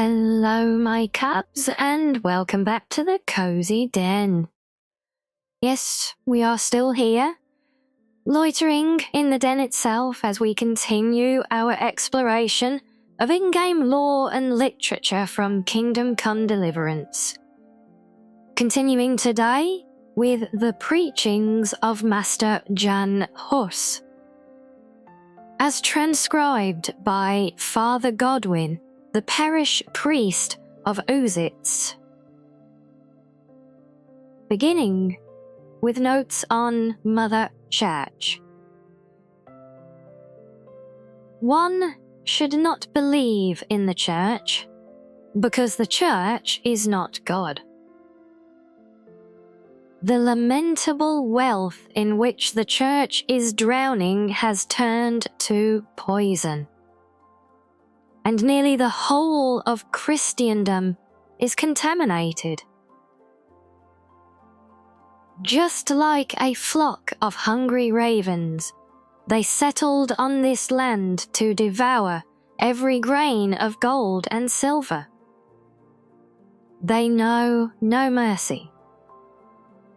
Hello, my cubs, and welcome back to the Cozy Den. Yes, we are still here, loitering in the den itself as we continue our exploration of in-game lore and literature from Kingdom Come Deliverance. Continuing today with the preachings of Master Jan Hus, as transcribed by Father Godwin, the parish priest of Uzitz. Beginning with notes on Mother Church. One should not believe in the Church because the Church is not God. The lamentable wealth in which the Church is drowning has turned to poison, and nearly the whole of Christendom is contaminated. Just like a flock of hungry ravens, they settled on this land to devour every grain of gold and silver. They know no mercy.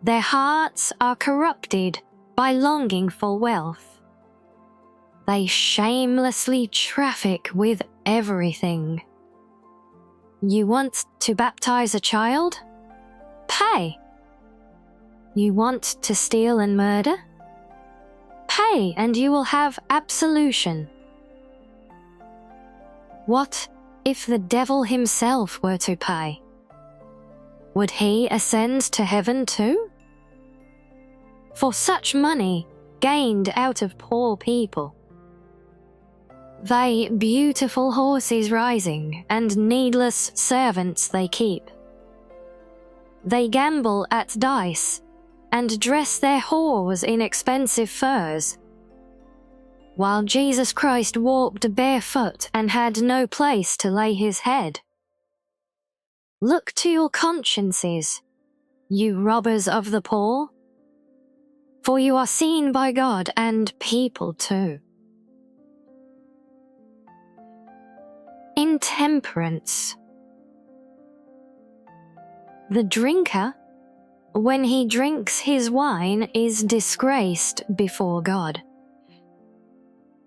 Their hearts are corrupted by longing for wealth. They shamelessly traffic with everything. You want to baptize a child? Pay. You want to steal and murder? Pay and you will have absolution. What if the devil himself were to pay? Would he ascend to heaven too? For such money gained out of poor people, they beautiful horses rising, and needless servants they keep. They gamble at dice, and dress their whores in expensive furs, while Jesus Christ walked barefoot and had no place to lay his head. Look to your consciences, you robbers of the poor, for you are seen by God and people too. Intemperance. The drinker, when he drinks his wine, is disgraced before God,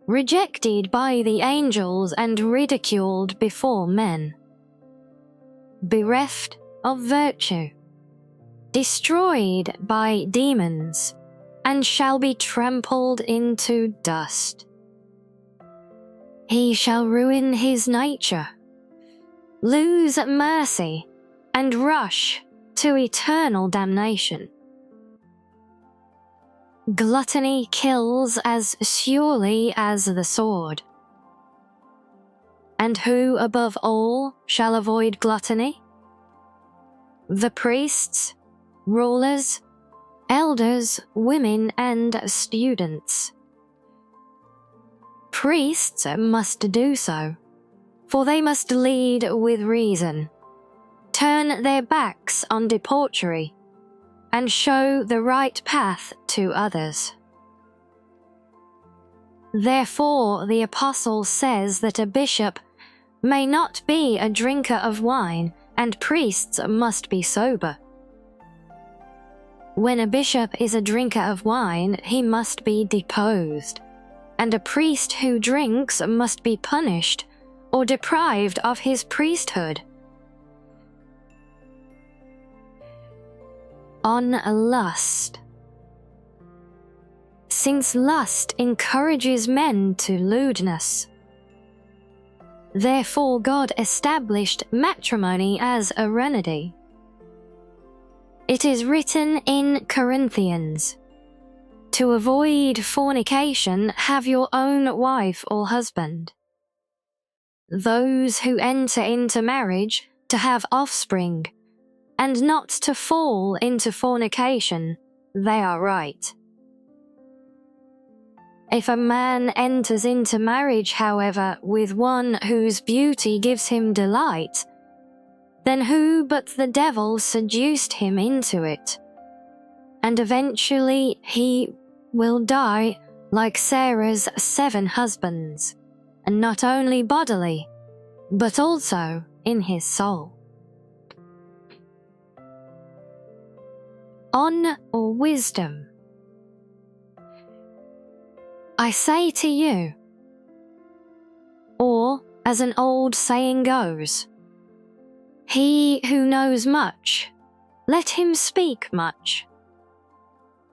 rejected by the angels and ridiculed before men, bereft of virtue, destroyed by demons, and shall be trampled into dust. He shall ruin his nature, lose mercy, and rush to eternal damnation. Gluttony kills as surely as the sword. And who above all shall avoid gluttony? The priests, rulers, elders, women, and students. Priests must do so, for they must lead with reason, turn their backs on debauchery, and show the right path to others. Therefore the apostle says that a bishop may not be a drinker of wine, and priests must be sober. When a bishop is a drinker of wine, he must be deposed, and a priest who drinks must be punished or deprived of his priesthood. On lust. Since lust encourages men to lewdness, therefore God established matrimony as a remedy. It is written in Corinthians, "To avoid fornication, have your own wife or husband. Those who enter into marriage to have offspring, and not to fall into fornication, they are right." If a man enters into marriage, however, with one whose beauty gives him delight, then who but the devil seduced him into it? And eventually he will die like Sarah's 7 husbands, and not only bodily, but also in his soul. On wisdom. I say to you, or as an old saying goes, he who knows much, let him speak much.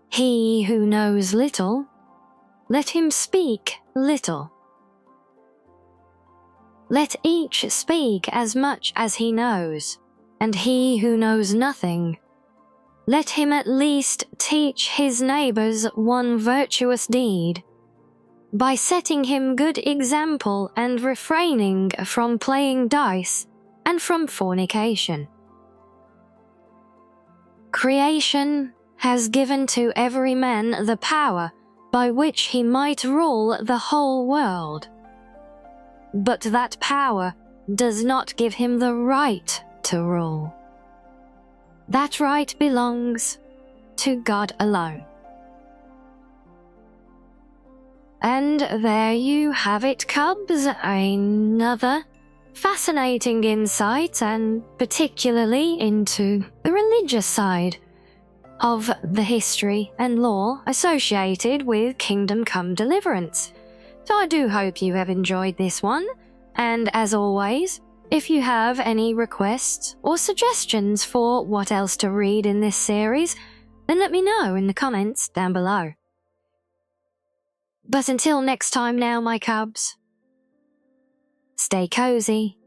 He who knows little, let him speak little. Let each speak as much as he knows, and he who knows nothing, let him at least teach his neighbours one virtuous deed, by setting him good example and refraining from playing dice and from fornication. Creation has given to every man the power by which he might rule the whole world. But that power does not give him the right to rule. That right belongs to God alone. And there you have it, cubs, another fascinating insight, and particularly into the religious side of the history and lore associated with Kingdom Come Deliverance. So I do hope you have enjoyed this one, and as always, if you have any requests or suggestions for what else to read in this series, then let me know in the comments down below. But until next time now, my cubs, stay cozy,